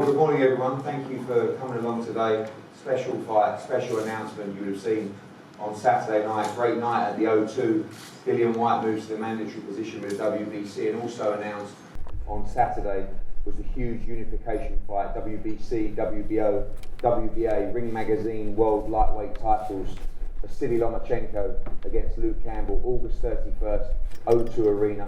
Well, good morning everyone. Thank you for coming along today. Special fight, special announcement you would have seen on Saturday night. Great night at the O2. Dillian Whyte moves to the mandatory position with the WBC, and also announced on Saturday was the huge unification fight, WBC, WBO, WBA, Ring Magazine World Lightweight titles. Vasiliy Lomachenko against Luke Campbell, August 31st, O2 Arena,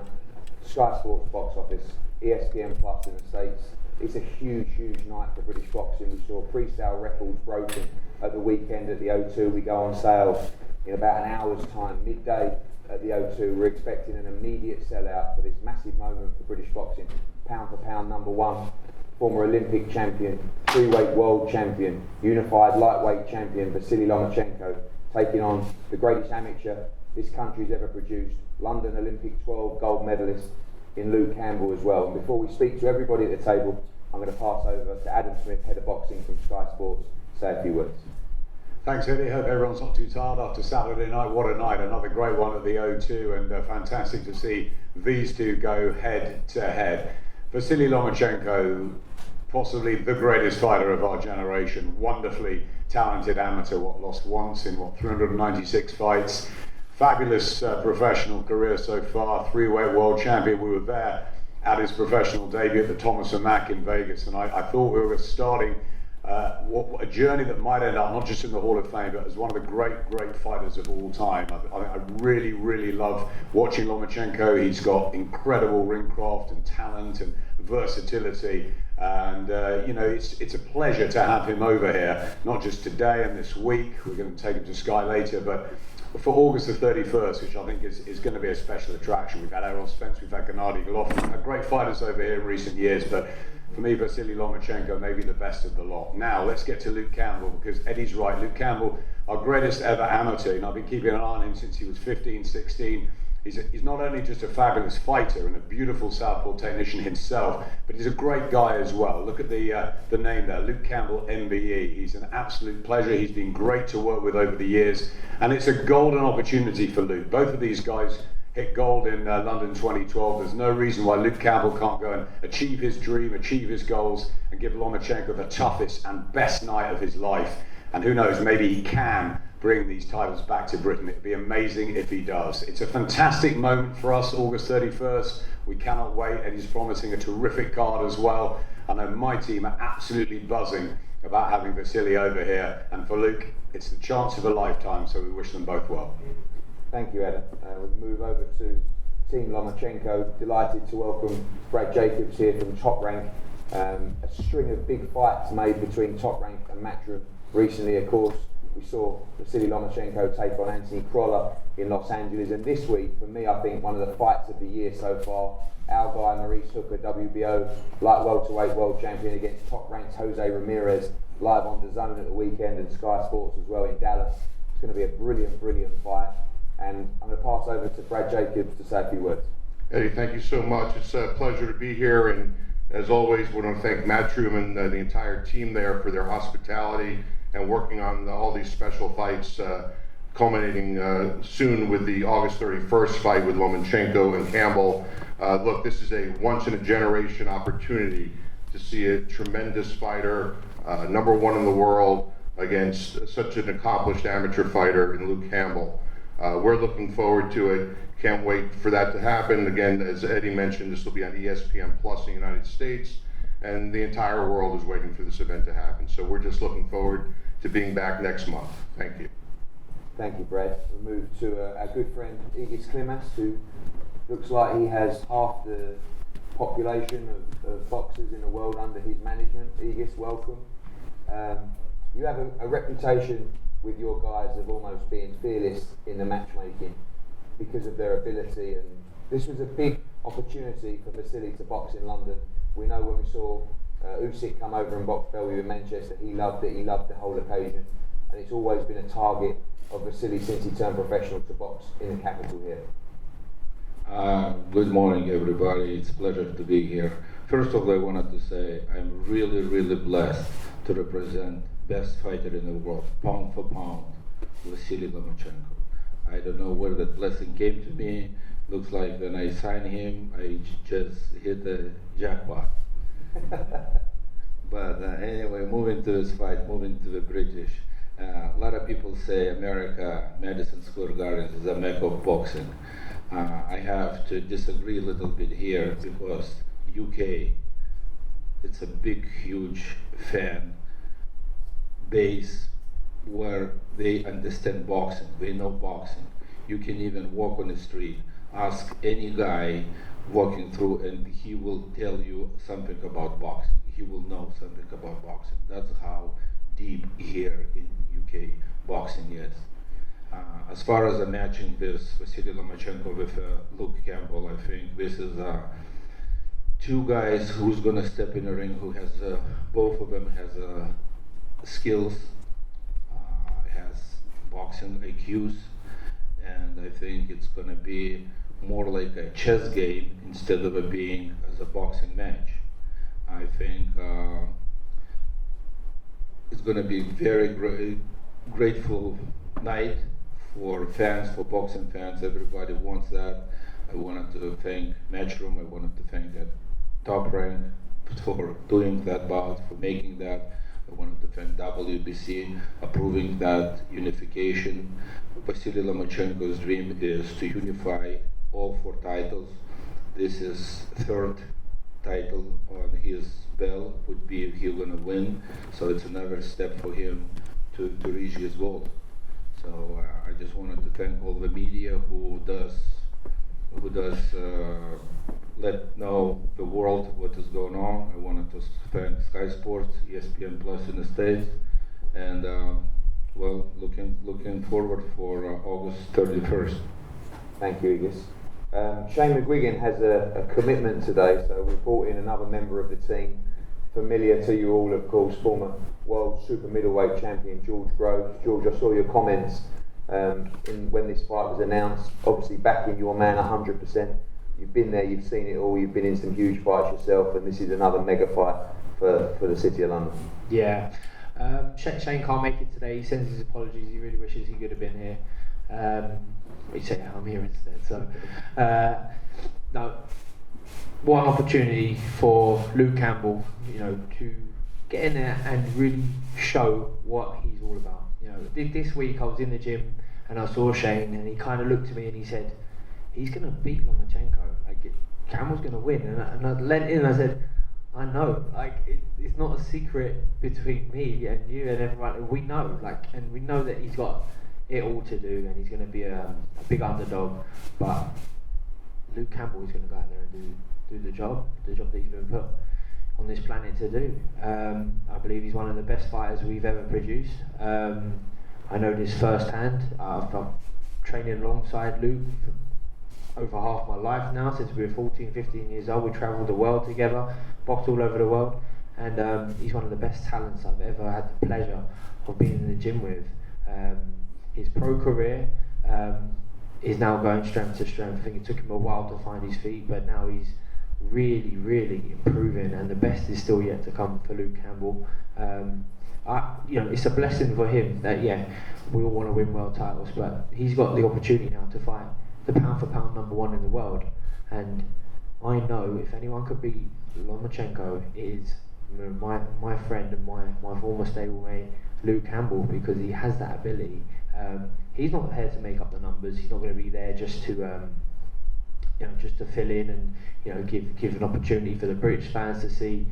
Sky Sports box office, ESPN Plus in the States. It's a huge, huge night for British boxing. We saw pre-sale records broken at the weekend at the O2. We go on sale in about an hour's time, midday at the O2. We're expecting an immediate sellout for this massive moment for British boxing. Pound for pound number one, former Olympic champion, three-weight world champion, unified lightweight champion Vasiliy Lomachenko, taking on the greatest amateur this country's ever produced, London Olympic 12 gold medalist in Luke Campbell as well. And before we speak to everybody at the table, I'm going to pass over to Adam Smith, head of boxing from Sky Sports, to say a few words. Thanks, Eddie. Hope everyone's not too tired after Saturday night. What a night, another great one at the O2, and fantastic to see these two go head to head. Vasiliy Lomachenko, possibly the greatest fighter of our generation, wonderfully talented amateur, lost once in 396 fights. Fabulous professional career so far, three-weight world champion. We were there at his professional debut at the Thomas & Mack in Vegas, and I thought we were starting a journey that might end up not just in the Hall of Fame, but as one of the great fighters of all time. I really love watching Lomachenko. He's got incredible ring craft and talent and versatility, and it's a pleasure to have him over here, not just today and this week. We're going to take him to Sky later, but for August the 31st, which I think is going to be a special attraction. We've had Errol Spence, we've had Gennady Golovkin, we've had great fighters over here in recent years, but for me, Vasiliy Lomachenko may be the best of the lot. Now, let's get to Luke Campbell, because Eddie's right. Luke Campbell, our greatest ever amateur, and I've been keeping an eye on him since he was 15, 16. He's not only just a fabulous fighter and a beautiful southpaw technician himself, but he's a great guy as well. Look at the name there, Luke Campbell, MBE. He's an absolute pleasure. He's been great to work with over the years, and it's a golden opportunity for Luke. Both of these guys hit gold in London 2012. There's no reason why Luke Campbell can't go and achieve his dream, achieve his goals, and give Lomachenko the toughest and best night of his life. And who knows, maybe he can bring these titles back to Britain. It'd be amazing if he does. It's a fantastic moment for us, August 31st. We cannot wait, and he's promising a terrific card as well. I know my team are absolutely buzzing about having Vasiliy over here, and for Luke, it's the chance of a lifetime, so we wish them both well. Thank you, Adam. We'll move over to Team Lomachenko. Delighted to welcome Brad Jacobs here from Top Rank. A string of big fights made between Top Rank and Matchroom recently, of course. We saw Vasiliy Lomachenko take on Anthony Crolla in Los Angeles, and this week, for me, I think one of the fights of the year so far, our guy Maurice Hooker, WBO light welterweight world champion, against Top Rank's Jose Ramirez, live on DAZN at the weekend and Sky Sports as well in Dallas. It's going to be a brilliant fight, and I'm going to pass over to Brad Jacobs to say a few words. Eddie, thank you so much. It's a pleasure to be here, and as always, we want to thank Matchroom and the entire team there for their hospitality and working on all these special fights, culminating soon with the August 31st fight with Lomachenko and Campbell. Look, this is a once-in-a-generation opportunity to see a tremendous fighter, number one in the world, against such an accomplished amateur fighter in Luke Campbell. We're looking forward to it. Can't wait for that to happen. Again, as Eddie mentioned, this will be on ESPN Plus in the United States, and the entire world is waiting for this event to happen. So we're just looking forward to being back next month. Thank you. Thank you, Brad. We'll move to our good friend Igis Klimas, who looks like he has half the population of boxers in the world under his management. Igis, welcome. You have a reputation with your guys of almost being fearless in the matchmaking because of their ability, and this was a big opportunity for Vasiliy to box in London. We know when we saw Usyk come over and box Bellew in Manchester, he loved it, he loved the whole occasion, and it's always been a target of Vasiliy since he turned professional to box in the capital here. Good morning, everybody. It's a pleasure to be here. First of all, I wanted to say I'm really blessed to represent best fighter in the world, pound for pound, Vasiliy Lomachenko. I don't know where that blessing came to me. Looks like when I signed him, I just hit the jackpot. But anyway, moving to this fight, moving to the British. A lot of people say America, Madison Square Garden is a mecca of boxing. I have to disagree a little bit here because UK, it's a big, huge fan base where they understand boxing, they know boxing. You can even walk on the street, ask any guy walking through and he will tell you something about boxing. He will know something about boxing. That's how deep here in UK boxing is. As far as matching this Vasiliy Lomachenko with Luke Campbell, I think this is two guys who's gonna step in the ring who has, both of them has skills, has boxing IQs, and I think it's gonna be more like a chess game instead of it being as a boxing match. I think it's going to be very grateful night for fans, for boxing fans. Everybody wants that. I wanted to thank Matchroom. I wanted to thank that Top Rank for doing that bout, for making that. I wanted to thank WBC approving that unification. Vasiliy Lomachenko's dream is to unify all 4 titles. This is third title on his belt, would be if he's gonna win. So it's another step for him to reach his goal. So I just wanted to thank all the media who does let know the world what is going on. I wanted to thank Sky Sports, ESPN Plus in the States, and well, looking forward for August 31st. Thank you, Igis. Shane McGuigan has a commitment today, so we've brought in another member of the team, familiar to you all, of course, former world super middleweight champion George Groves. George, I saw your comments when this fight was announced, obviously backing your man 100%. You've been there, you've seen it all, you've been in some huge fights yourself, and this is another mega fight for the City of London. Yeah, Shane can't make it today. He sends his apologies, he really wishes he could have been here. He'd say, I'm here instead. So, no, what an opportunity for Luke Campbell, to get in there and really show what he's all about. This week I was in the gym and I saw Shane, and he kind of looked at me and he said, he's going to beat Lomachenko. Campbell's going to win. And I leant in and I said, I know. It's not a secret between me and you and everyone. We know. And we know that he's got it all to do, and he's going to be a big underdog. But Luke Campbell is going to go out there and do the job that he's been put on this planet to do. I believe he's one of the best fighters we've ever produced. I know this firsthand. I've training alongside Luke for over half my life now, since we were 14, 15 years old. We travelled the world together, boxed all over the world, and he's one of the best talents I've ever had the pleasure of being in the gym with. His pro career is now going strength to strength. I think it took him a while to find his feet, but now he's really, really improving, and the best is still yet to come for Luke Campbell. It's a blessing for him that, we all want to win world titles, but he's got the opportunity now to fight the pound for pound #1 in the world. And I know if anyone could beat Lomachenko, it is my friend and my former stablemate, Luke Campbell, because he has that ability. He's not here to make up the numbers. He's not going to be there just to just to fill in and give an opportunity for the British fans to see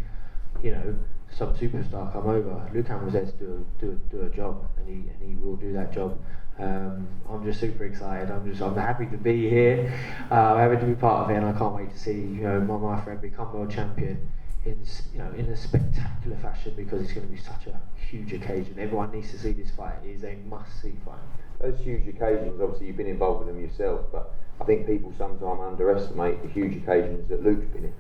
some superstar come over. Luke Campbell's there to do a job, and he will do that job. I'm just super excited. I'm happy to be here. I'm happy to be part of it, and I can't wait to see my friend become world champion in a spectacular fashion, because it's going to be such a huge occasion. Everyone needs to see this fight. It is a must-see fight. Those huge occasions, obviously you've been involved with them yourself, but I think people sometimes underestimate the huge occasions that Luke's been in.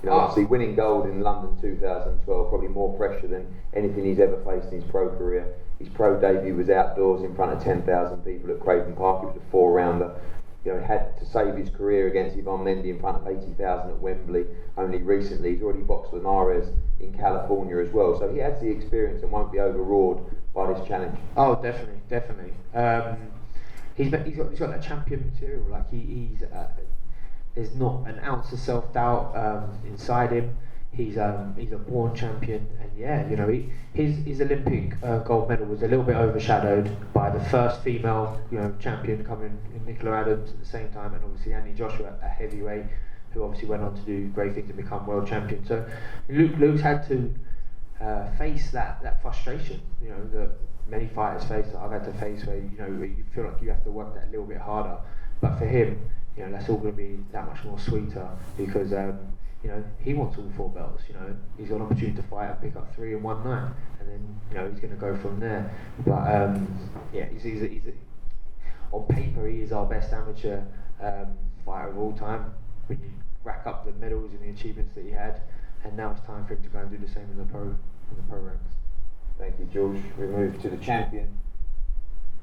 Obviously winning gold in London 2012, probably more pressure than anything he's ever faced in his pro career. His pro debut was outdoors in front of 10,000 people at Craven Park. It was a 4-rounder. He had to save his career against Ivan Mendy in front of 80,000 at Wembley. Only recently, he's already boxed Linares in California as well. So he has the experience and won't be overawed by this challenge. Oh, definitely. He's got that champion material. He's there's not an ounce of self-doubt inside him. he's a born champion, and yeah, you know, his Olympic gold medal was a little bit overshadowed by the first female, you know, champion coming in Nicola Adams at the same time, and obviously Annie Joshua, a heavyweight, who obviously went on to do great things and become world champion. So Luke's had to face that frustration, you know, that many fighters face, that I've had to face, where you know you feel like you have to work that a little bit harder. But for him, you know, that's all going to be that much more sweeter because you know, he wants all 4 belts. You know, he's got an opportunity to fight and pick up 3 in one night, and then you know he's going to go from there. But yeah, he's on paper he is our best amateur fighter of all time. When you rack up the medals and the achievements that he had, and now it's time for him to go and do the same in the pro ranks. Thank you, George. We move to the champion,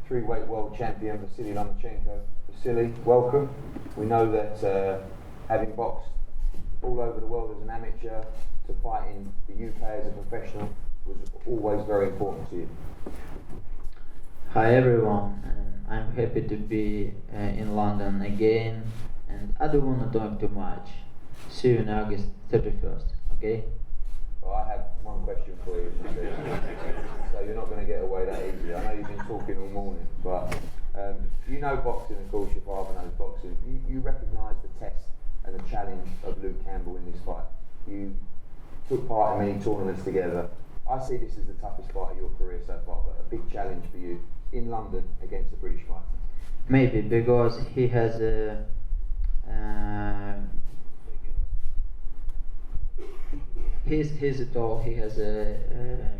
3-weight world champion, Vasiliy Lomachenko. Vasiliy, welcome. We know that having boxed all over the world as an amateur to fight in the UK as a professional was always very important to you. Hi everyone, I'm happy to be in London again, and I don't want to talk too much. See you on August 31st, okay? Well, I have one question for you, so you're not going to get away that easily. I know you've been talking all morning, but you know boxing, of course, your father knows boxing. You recognise the test and the challenge of Luke Campbell in this fight. You took part in many tournaments together. I see this as the toughest fight of your career so far, but a big challenge for you in London against a British fighter. Maybe because he has a he's tall, he has a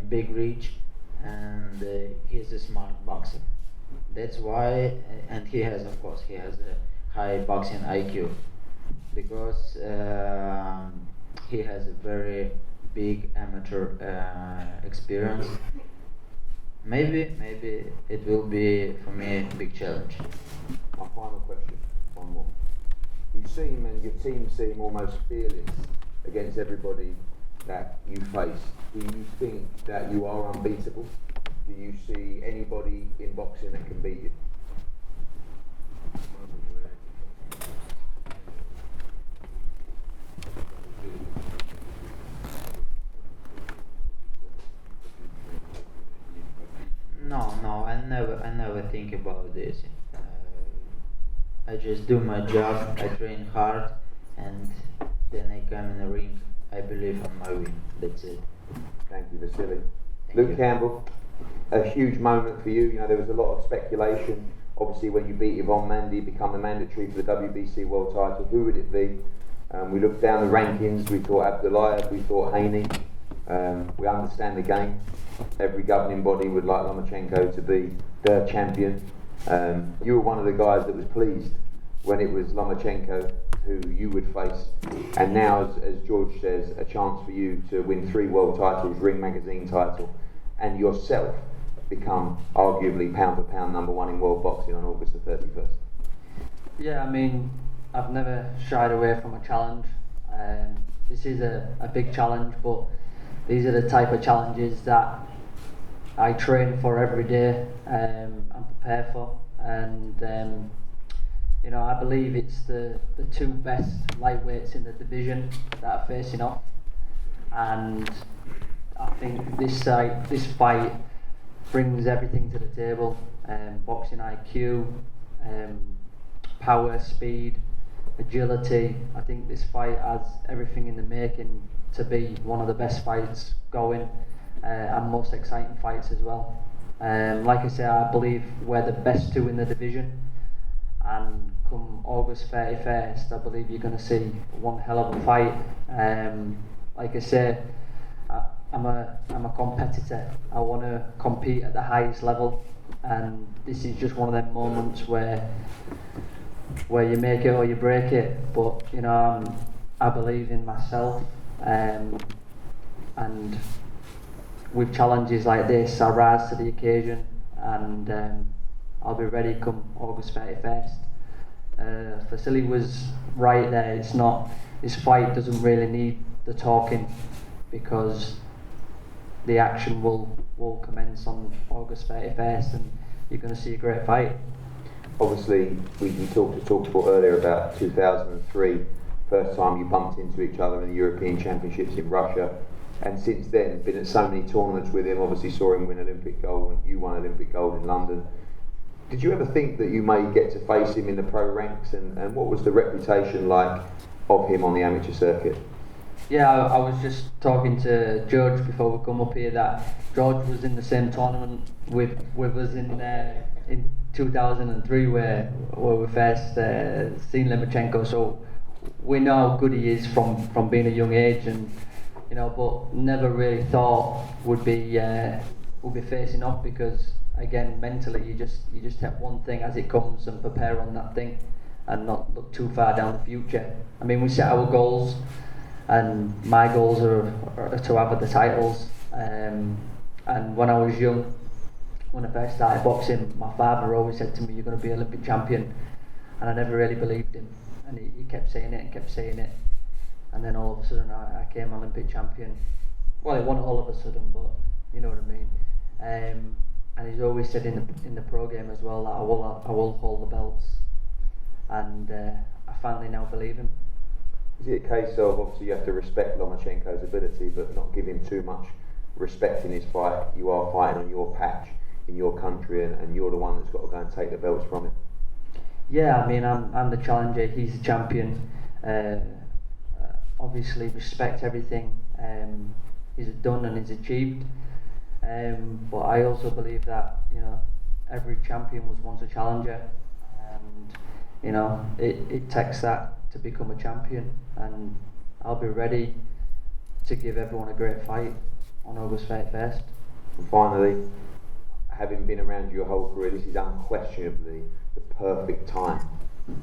big reach, and he's a smart boxer. That's why, and he has, of course, he has a high boxing IQ, because he has a very big amateur experience. Maybe it will be for me a big challenge. My final question, one more. You seem, and your team seem, almost fearless against everybody that you face. Do you think that you are unbeatable? Do you see anybody in boxing that can beat you? No, I never think about this. I just do my job, I train hard, and then I come in the ring. I believe on my win. That's it. Thank you, Vasiliy. Thank Luke you. Campbell, a huge moment for you. You know, there was a lot of speculation. Obviously, when you beat Yvonne Mandy, become the mandatory for the WBC world title, who would it be? We looked down the rankings. We thought Abdullayev, we thought Haney. We understand the game. Every governing body would like Lomachenko to be their champion. You were one of the guys that was pleased when it was Lomachenko who you would face, and now, as George says, a chance for you to win 3 world titles, Ring Magazine title, and yourself become arguably pound for pound #1 in world boxing on August the 31st. Yeah, I mean, I've never shied away from a challenge. This is a big challenge, but these are the type of challenges that I train for every day and prepare for, and you know, I believe it's the 2 best lightweights in the division that are facing off, and I think this fight brings everything to the table: boxing IQ, power, speed, agility. I think this fight has everything in the making to be one of the best fights going, and most exciting fights as well. Like I say, I believe we're the best 2 in the division, and come August 31st, I believe you're going to see one hell of a fight. Like I say, I'm a competitor. I want to compete at the highest level, and this is just one of them moments where you make it or you break it. But you know, I believe in myself, and with challenges like this, I rise to the occasion, and I'll be ready come August 31st. Vasiliy was right there. It's not, this fight doesn't really need the talking, because the action will commence on August 31st, and you're going to see a great fight. Obviously, we talked about earlier about 2003 First time you bumped into each other in the European Championships in Russia, and since then been at so many tournaments with him. Obviously saw him win Olympic gold, and you won Olympic gold in London. Did you ever think that you may get to face him in the pro ranks, and what was the reputation like of him on the amateur circuit? Yeah, I was just talking to George before we come up here that George was in the same tournament with us in 2003 where we first seen Lomachenko, so we know how good he is from being a young age, and but never really thought would be facing off, because again mentally you just take one thing as it comes and prepare on that thing and not look too far down the future. I mean, we set our goals, and my goals are to have the titles, and when I was young, when I first started boxing, my father always said to me, you're going to be Olympic champion, and I never really believed him, and he kept saying it, and then all of a sudden I came Olympic champion. Well, it wasn't all of a sudden, but you know what I mean. And he's always said in the pro game as well that I will hold the belts, and I finally now believe him. Is it a case of, obviously you have to respect Lomachenko's ability but not give him too much respect in his fight? You are fighting on your patch in your country, and you're the one that's got to go and take the belts from him. Yeah, I mean, I'm the challenger, he's the champion. Obviously respect everything he's done and he's achieved, but I also believe that every champion was once a challenger, and it takes that to become a champion, and I'll be ready to give everyone a great fight on August 31st. And finally, having been around your whole career, this is unquestionably the perfect time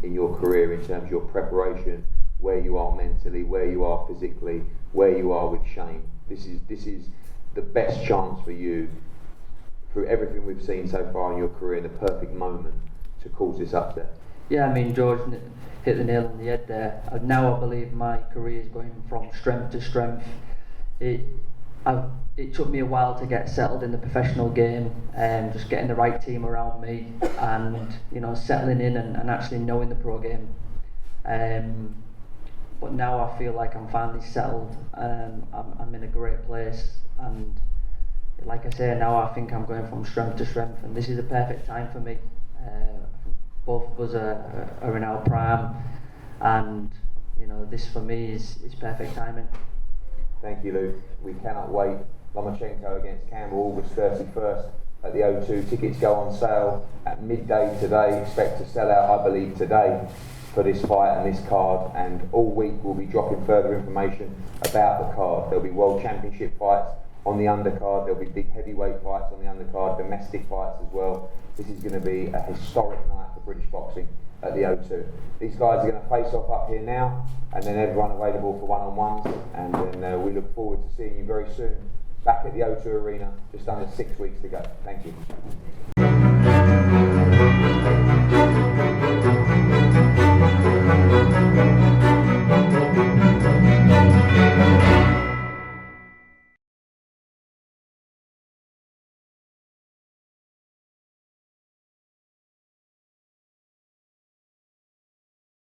in your career in terms of your preparation, where you are mentally, where you are physically, where you are with Shane. This is the best chance for you, through everything we've seen so far in your career, the perfect moment to cause this upset. Yeah, I mean, George hit the nail on the head there. Now I believe my career is going from strength to strength. It took me a while to get settled in the professional game, and just getting the right team around me, and settling in and actually knowing the pro game. But now I feel like I'm finally settled. I'm in a great place, and like I say, now I think I'm going from strength to strength, and this is a perfect time for me. Both of us are in our prime, and this for me is perfect timing. Thank you, Luke. We cannot wait. Lomachenko against Campbell, August 31st at the O2. Tickets go on sale at midday today. Expect to sell out, I believe, today for this fight and this card, and all week we'll be dropping further information about the card. There'll be World Championship fights on the undercard, there'll be big heavyweight fights on the undercard, domestic fights as well. This is going to be a historic night for British boxing at the O2. These guys are going to face off up here now, and then everyone available for one-on-ones, and then we look forward to seeing you very soon back at the O2 Arena, just under 6 weeks to go. Thank you.